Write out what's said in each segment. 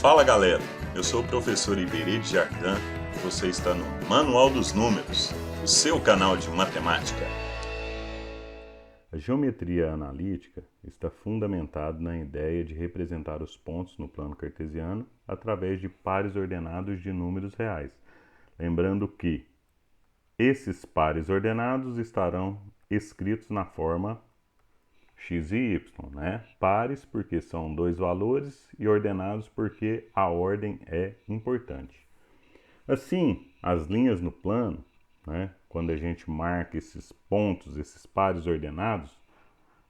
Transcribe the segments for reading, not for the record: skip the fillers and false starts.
Fala galera, eu sou o professor Iberê de Jardim e você está no Manual dos Números, o seu canal de matemática. A geometria analítica está fundamentada na ideia de representar os pontos no plano cartesiano através de pares ordenados de números reais, lembrando que esses pares ordenados estarão escritos na forma x e y, né? Pares porque são dois valores e ordenados porque a ordem é importante. Assim, as linhas no plano, né? Quando a gente marca esses pontos, esses pares ordenados,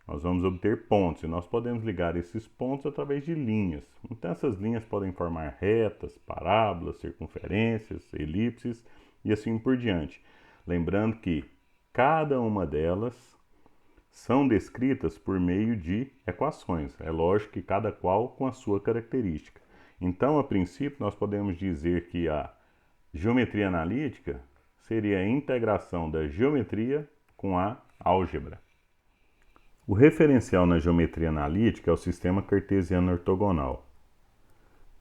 nós vamos obter pontos e nós podemos ligar esses pontos através de linhas. Então essas linhas podem formar retas, parábolas, circunferências, elipses e assim por diante. Lembrando que cada uma delas são descritas por meio de equações. É lógico que cada qual com a sua característica. Então, a princípio, nós podemos dizer que a geometria analítica seria a integração da geometria com a álgebra. O referencial na geometria analítica é o sistema cartesiano ortogonal.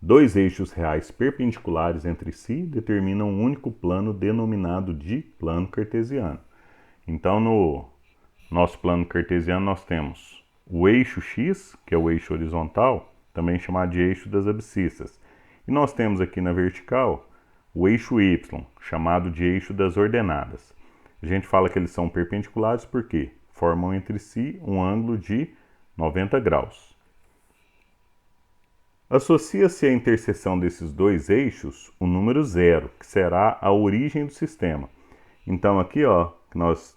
Dois eixos reais perpendiculares entre si determinam um único plano denominado de plano cartesiano. Então, no nosso plano cartesiano, nós temos o eixo x, que é o eixo horizontal, também chamado de eixo das abscissas. E nós temos aqui na vertical o eixo y, chamado de eixo das ordenadas. A gente fala que eles são perpendiculares porque formam entre si um ângulo de 90 graus. Associa-se à interseção desses dois eixos o número zero, que será a origem do sistema. Então aqui, ó, que nós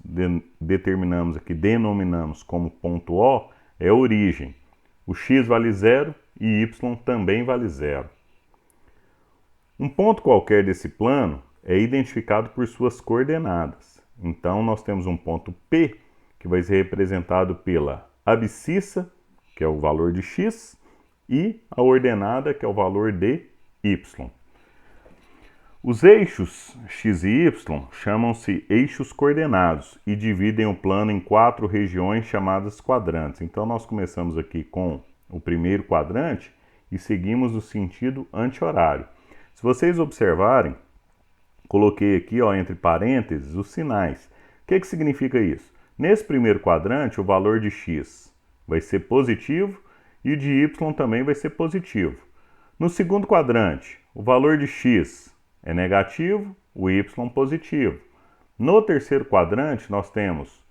determinamos aqui, denominamos como ponto O, é a origem. O x vale zero e y também vale zero. Um ponto qualquer desse plano é identificado por suas coordenadas. Então nós temos um ponto P, que vai ser representado pela abscissa, que é o valor de x, e a ordenada, que é o valor de y. Os eixos x e y chamam-se eixos coordenados e dividem o plano em 4 regiões chamadas quadrantes. Então nós começamos aqui com o primeiro quadrante e seguimos no sentido anti-horário. Se vocês observarem, coloquei aqui, ó, entre parênteses os sinais. O que significa isso? Nesse primeiro quadrante, o valor de x vai ser positivo e o de y também vai ser positivo. No segundo quadrante, o valor de x é negativo, o y positivo. No terceiro quadrante, nós temos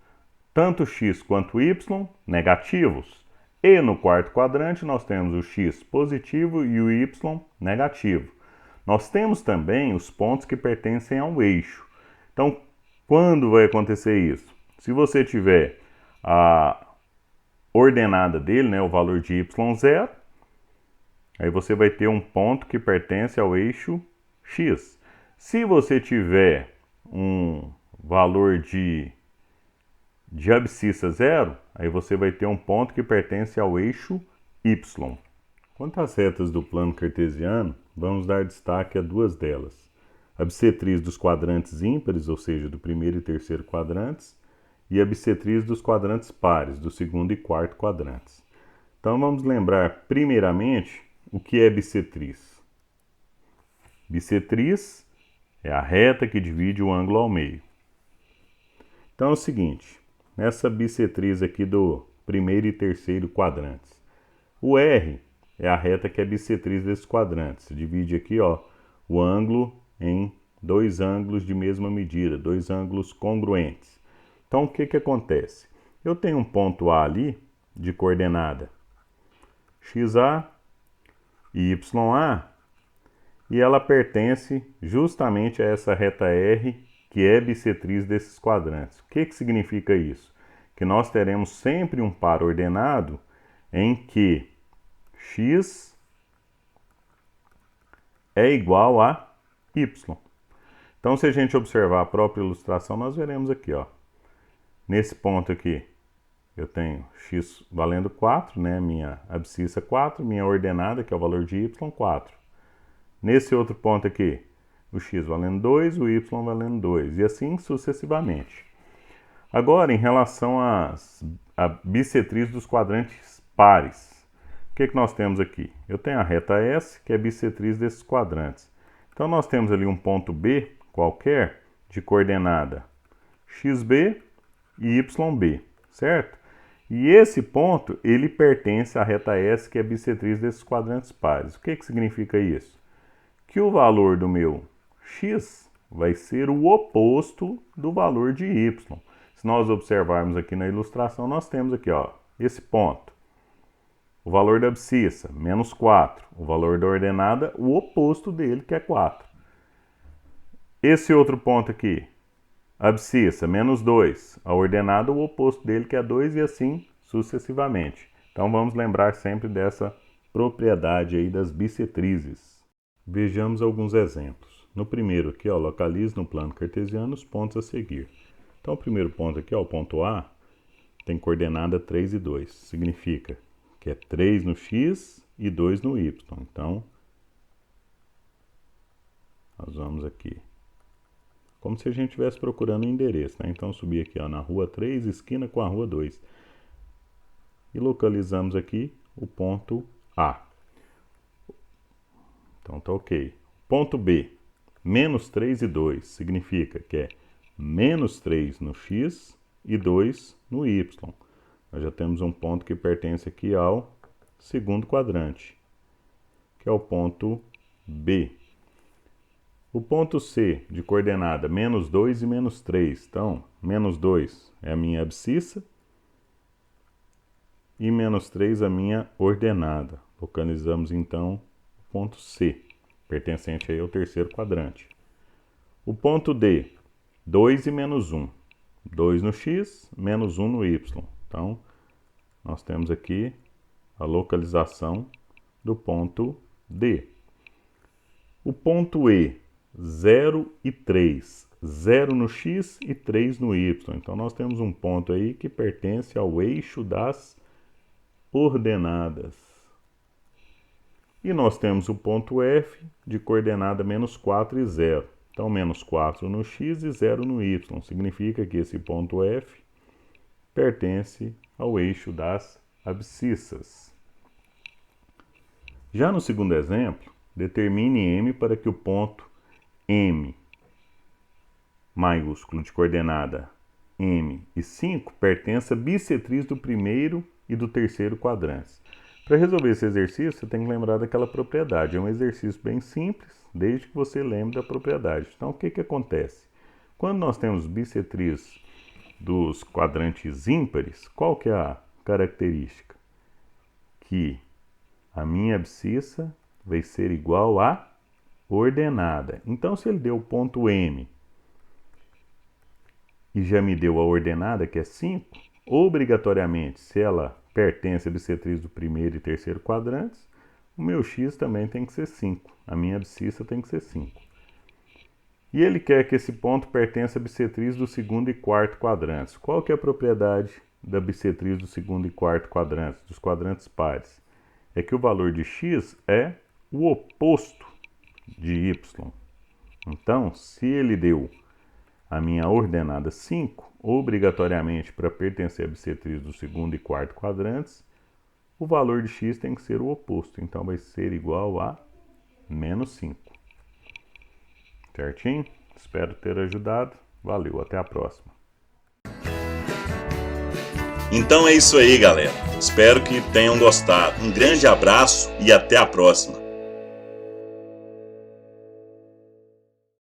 tanto x quanto y negativos. E no quarto quadrante, nós temos o x positivo e o y negativo. Nós temos também os pontos que pertencem ao eixo. Então, quando vai acontecer isso? Se você tiver a ordenada dele, né, o valor de y0, aí você vai ter um ponto que pertence ao eixo x. Se você tiver um valor de abscissa 0, aí você vai ter um ponto que pertence ao eixo y. Quanto às retas do plano cartesiano, vamos dar destaque a duas delas. A bissetriz dos quadrantes ímpares, ou seja, do primeiro e terceiro quadrantes, e a bissetriz dos quadrantes pares, do segundo e quarto quadrantes. Então vamos lembrar primeiramente o que é bissetriz. Bissetriz é a reta que divide o ângulo ao meio. Então é o seguinte, nessa bissetriz aqui do primeiro e terceiro quadrantes, o R é a reta que é bissetriz desses quadrantes. Divide aqui, ó, o ângulo em dois ângulos de mesma medida, dois ângulos congruentes. Então o que acontece? Eu tenho um ponto A ali de coordenada XA e YA, e ela pertence justamente a essa reta R, que é bissetriz desses quadrantes. O que significa isso? Que nós teremos sempre um par ordenado em que x é igual a y. Então, se a gente observar a própria ilustração, nós veremos aqui, ó. Nesse ponto aqui, eu tenho x valendo 4, né? Minha abscissa 4, minha ordenada, que é o valor de y, 4. Nesse outro ponto aqui, o x valendo 2, o y valendo 2, e assim sucessivamente. Agora, em relação à bissetriz dos quadrantes pares. o que nós temos aqui? Eu tenho a reta S, que é bissetriz desses quadrantes. Então, nós temos ali um ponto B qualquer de coordenada XB e YB, certo? E esse ponto, ele pertence à reta S, que é bissetriz desses quadrantes pares. O que significa isso? Que o valor do meu X vai ser o oposto do valor de Y. Se nós observarmos aqui na ilustração, nós temos aqui, ó, esse ponto. O valor da abscissa, menos 4. O valor da ordenada, o oposto dele, que é 4. Esse outro ponto aqui, abscissa, menos 2. A ordenada, o oposto dele, que é 2, e assim sucessivamente. Então, vamos lembrar sempre dessa propriedade aí das bissetrizes. Vejamos alguns exemplos. No primeiro aqui, ó, localize no plano cartesiano os pontos a seguir. Então, o primeiro ponto aqui, ó, o ponto A, tem coordenada 3 e 2. Significa que é 3 no X e 2 no Y. Então, nós vamos aqui. Como se a gente estivesse procurando o endereço, né? Então, subir aqui, ó, na rua 3, esquina com a rua 2. E localizamos aqui o ponto A. Então, tá ok. Ponto B, menos 3 e 2, significa que é menos 3 no X e 2 no Y. Nós já temos um ponto que pertence aqui ao segundo quadrante, que é o ponto B. O ponto C, de coordenada menos 2 e menos 3. Então, menos 2 é a minha abscissa e menos 3 a minha ordenada. Localizamos, então, o ponto C, pertencente aí ao terceiro quadrante. O ponto D, 2 e menos 1. 2 no X, menos 1 no Y. Então, nós temos aqui a localização do ponto D. O ponto E, 0 e 3. 0 no X e 3 no Y. Então, nós temos um ponto aí que pertence ao eixo das ordenadas. E nós temos o ponto F de coordenada menos 4 e 0. Então, menos 4 no X e 0 no Y. Significa que esse ponto F pertence ao eixo das abscissas. Já no segundo exemplo, determine M para que o ponto M maiúsculo de coordenada M e 5 pertença à bissetriz do primeiro e do terceiro quadrantes. Para resolver esse exercício, você tem que lembrar daquela propriedade. É um exercício bem simples, desde que você lembre da propriedade. Então, o que acontece? Quando nós temos bissetriz dos quadrantes ímpares, qual que é a característica? Que a minha abscissa vai ser igual a ordenada. Então, se ele deu o ponto M e já me deu a ordenada, que é 5, obrigatoriamente, se ela pertence à bissetriz do primeiro e terceiro quadrantes, o meu X também tem que ser 5. A minha abscissa tem que ser 5. E ele quer que esse ponto pertença à bissetriz do segundo e quarto quadrantes. Qual que é a propriedade da bissetriz do segundo e quarto quadrantes, dos quadrantes pares? É que o valor de X é o oposto de Y. Então, se ele deu a minha ordenada 5, obrigatoriamente para pertencer à bissetriz do segundo e quarto quadrantes, o valor de X tem que ser o oposto. Então, vai ser igual a menos 5. Certinho? Espero ter ajudado. Valeu, até a próxima. Então é isso aí, galera. Espero que tenham gostado. Um grande abraço e até a próxima.